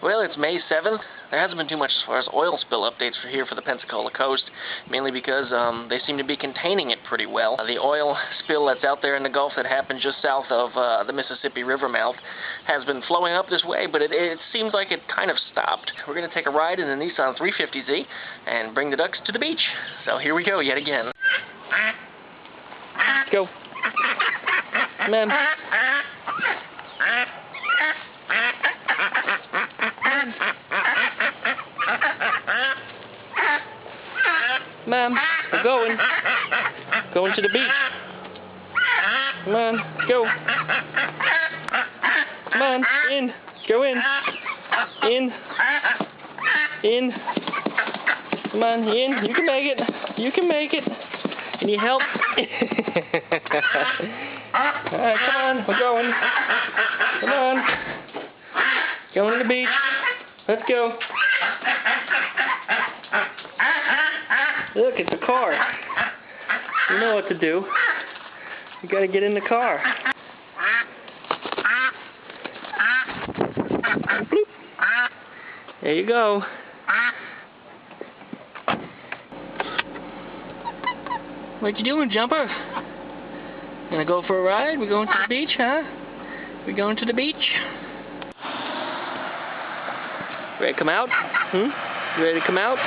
Well, it's May 7th. There hasn't been too much as far as oil spill updates for the Pensacola coast, mainly because they seem to be containing it pretty well. The oil spill that's out there in the Gulf that happened just south of the Mississippi River mouth has been flowing up this way, but it seems like it kind of stopped. We're going to take a ride in the Nissan 350Z and bring the ducks to the beach. So here we go yet again. Let's go. Come on. Ma'am, we're going. Going to the beach. Come on, let's go. Come on, in. Go in. In. In. Come on, in. You can make it. You can make it. Need help? Alright, come on, we're going. Come on. Going to the beach. Let's go. Look, it's a car. You know what to do. You gotta get in the car. Bloop. There you go. What you doing, Jumper? Gonna go for a ride? We going to the beach, huh? We going to the beach? Ready to come out? You ready to come out?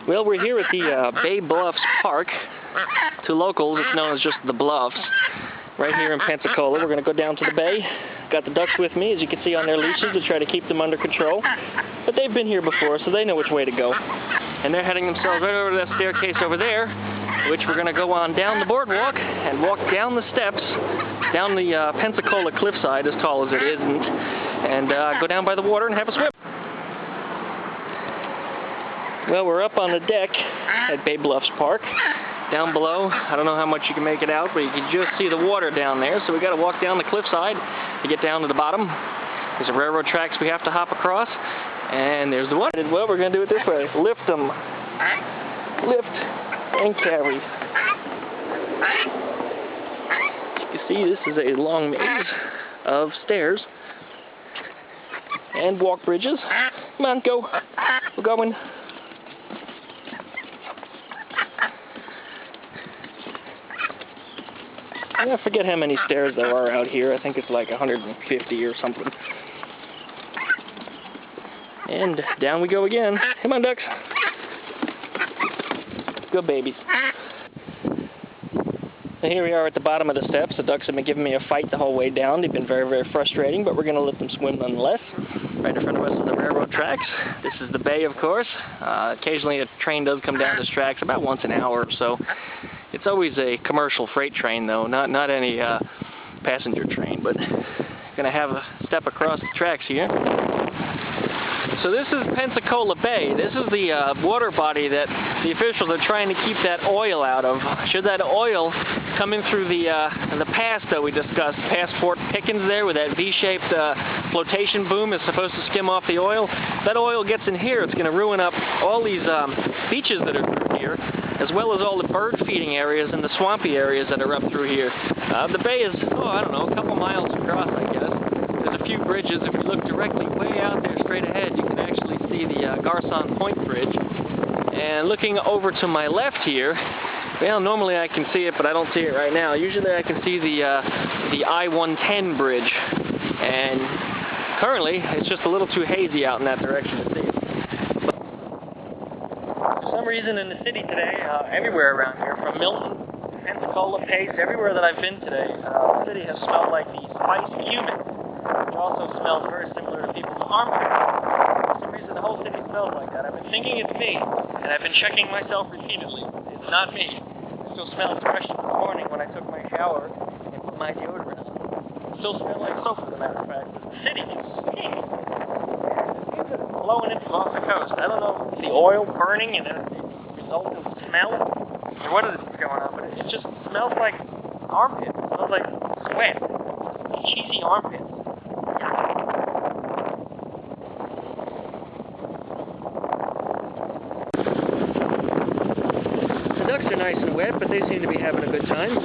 Well, we're here at the Bay Bluffs Park. To locals, it's known as just the Bluffs. Right here in Pensacola. We're going to go down to the bay. Got the ducks with me, as you can see on their leashes, to try to keep them under control. But they've been here before, so they know which way to go. And they're heading themselves right over to that staircase over there, which we're going to go on down the boardwalk and walk down the steps, down the Pensacola cliffside, as tall as it isn't, and go down by the water and have a swim. Well, we're up on the deck at Bay Bluffs Park. Down below, I don't know how much you can make it out, but you can just see the water down there, so we got to walk down the cliffside to get down to the bottom. There's the railroad tracks we have to hop across, and there's the water. Well, we're going to do it this way. Lift them. Lift and carry. You see, this is a long maze of stairs and walk bridges. Come on, go. We're going. I forget how many stairs there are out here. I think it's like 150 or something. And down we go again. Come on, ducks. Good babies. And here we are at the bottom of the steps. The ducks have been giving me a fight the whole way down. They've been very, very frustrating, but we're going to let them swim nonetheless. Right in front of us is the railroad tracks. This is the bay, of course. Occasionally a train does come down this tracks about once an hour or so. It's always a commercial freight train, though, not any passenger train, but going to have a step across the tracks here. So this is Pensacola Bay. This is the water body that the officials are trying to keep that oil out of. Should that oil come in through the pass that we discussed, past Fort Pickens there, where that V-shaped flotation boom is supposed to skim off the oil, if that oil gets in here, it's going to ruin up all these beaches that are through here, as well as all the bird feeding areas and the swampy areas that are up through here. The bay is, I don't know, a couple miles across, I guess. There's a few bridges. If you look directly way out there straight ahead, you can actually see the Garcon Point Bridge. And looking over to my left here, well, normally I can see it, but I don't see it right now. Usually I can see the I-110 bridge. And currently, it's just a little too hazy out in that direction to see it. For some reason in the city today, everywhere around here, from Milton, Pensacola, Pace, everywhere that I've been today, the city has smelled like the spiced cumin, which also smells very similar to people's armpits. For some reason the whole city smells like that. I've been thinking it's me, and I've been checking myself repeatedly. It's not me. It still smells fresh in the morning when I took my shower and put my deodorant on. It still smells like soap, as a matter of fact. The city stinks. Blowing in from off the coast. I don't know if the oil burning and the result of the smell, or what is going on, but it just smells like armpits. It smells like sweat. Cheesy armpits. The ducks are nice and wet, but they seem to be having a good time.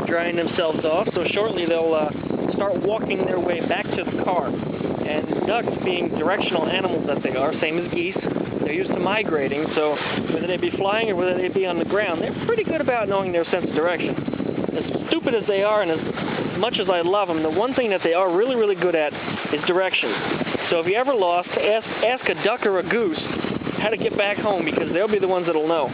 drying themselves off, so shortly they'll start walking their way back to the car. And ducks, being directional animals that they are, same as geese, they're used to migrating, so whether they be flying or whether they be on the ground, they're pretty good about knowing their sense of direction. As stupid as they are and as much as I love them, the one thing that they are really, really good at is direction. So if you're ever lost, ask a duck or a goose how to get back home, because they'll be the ones that'll know.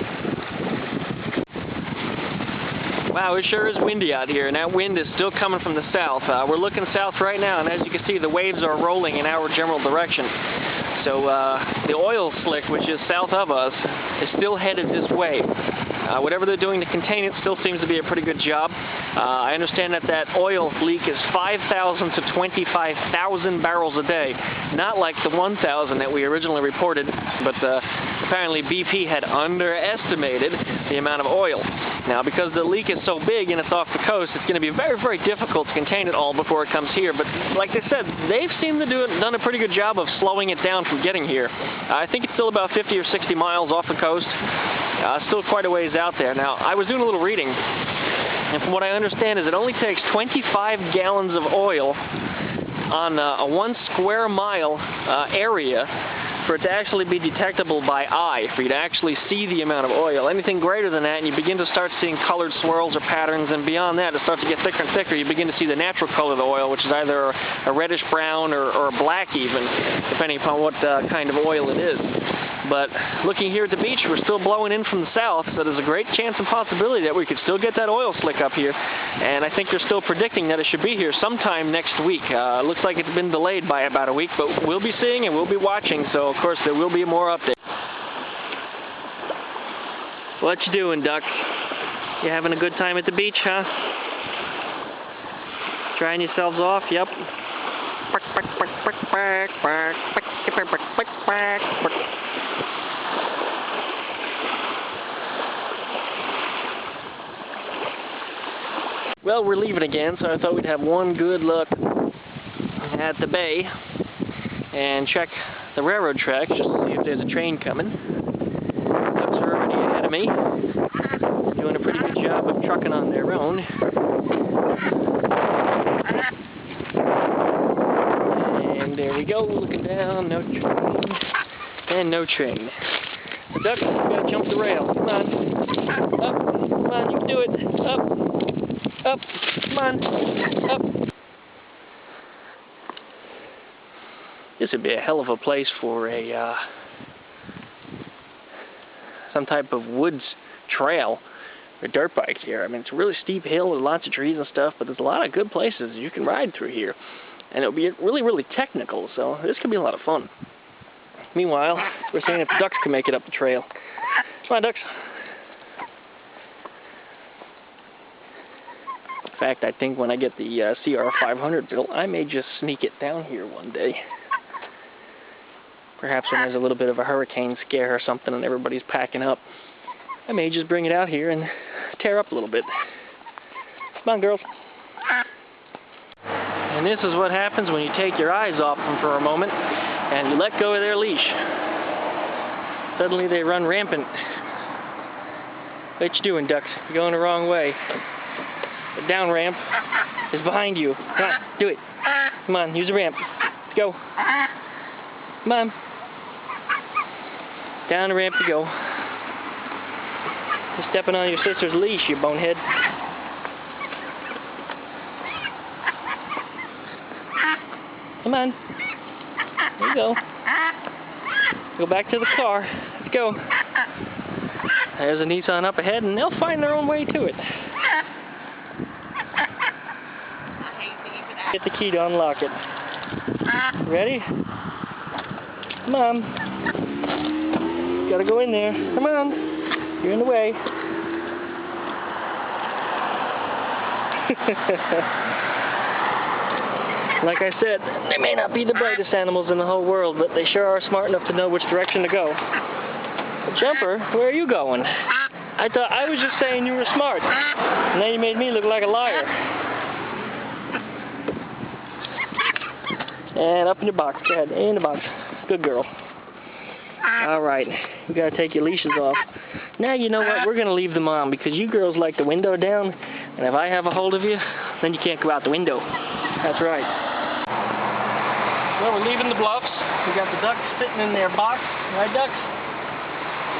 Wow, it sure is windy out here, and that wind is still coming from the south. We're looking south right now, and as you can see, the waves are rolling in our general direction. So the oil slick, which is south of us, is still headed this way. Whatever they're doing to contain it still seems to be a pretty good job. I understand that that oil leak is 5,000 to 25,000 barrels a day. Not like the 1,000 that we originally reported, but apparently BP had underestimated the amount of oil. Now, because the leak is so big and it's off the coast, it's going to be very, very difficult to contain it all before it comes here. But like I said, they've seemed to done a pretty good job of slowing it down from getting here. I think it's still about 50 or 60 miles off the coast. Still quite a ways out there. Now, I was doing a little reading, and from what I understand is it only takes 25 gallons of oil on a 1 square mile area for it to actually be detectable by eye, for you to actually see the amount of oil. Anything greater than that, and you begin to start seeing colored swirls or patterns, and beyond that, it starts to get thicker and thicker. You begin to see the natural color of the oil, which is either a reddish brown or a black even, depending upon what kind of oil it is. But looking here at the beach, we're still blowing in from the south, so there's a great chance and possibility that we could still get that oil slick up here. And I think they're still predicting that it should be here sometime next week. Looks like it's been delayed by about a week, but we'll be seeing and we'll be watching, so of course there will be more updates. What you doing, duck? You having a good time at the beach, huh? Drying yourselves off? Yep. Well, we're leaving again, so I thought we'd have one good look at the bay and check the railroad tracks just to see if there's a train coming. Ducks are already ahead of me, doing a pretty good job of trucking on their own. And there we go, looking down, no train, and no train. The duck, you gotta jump the rail. Come on, up, come on, you can do it, up. Up, come on, up. This would be a hell of a place for a some type of woods trail or dirt bike here. I mean, it's a really steep hill with lots of trees and stuff, but there's a lot of good places you can ride through here. And it'll be really, really technical, so this could be a lot of fun. Meanwhile, we're seeing if the ducks can make it up the trail. Come on, ducks. In fact, I think when I get the CR500 built, I may just sneak it down here one day. Perhaps when there's a little bit of a hurricane scare or something and everybody's packing up, I may just bring it out here and tear up a little bit. Come on, girls. And this is what happens when you take your eyes off them for a moment and you let go of their leash. Suddenly they run rampant. What you doing, ducks? You're going the wrong way. The down ramp is behind you. Come on, do it. Come on, use the ramp. Let's go. Come on. Down the ramp you go. You're stepping on your sister's leash, you bonehead. Come on. There you go. Go back to the car. Let's go. There's a Nissan up ahead, and they'll find their own way to it. Get the key to unlock it. Ready? Come on. Gotta go in there. Come on. You're in the way. Like I said, they may not be the brightest animals in the whole world, but they sure are smart enough to know which direction to go. But Jumper, where are you going? I thought I was just saying you were smart. And now you made me look like a liar. And up in your box. Go ahead, in the box. Good girl. Alright, we gotta take your leashes off. Now you know what, we're gonna leave them on because you girls like the window down. And if I have a hold of you, then you can't go out the window. That's right. Well, we're leaving the Bluffs. We got the ducks sitting in their box. Right, ducks?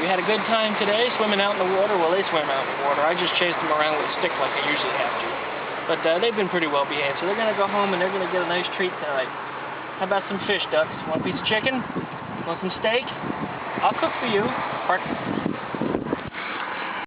We had a good time today swimming out in the water. Well, they swim out in the water. I just chased them around with a stick like I usually have to. But they've been pretty well behaved, so they're going to go home and they're going to get a nice treat tonight. How about some fish, ducks? Want a piece of chicken? Want some steak? I'll cook for you. Pardon?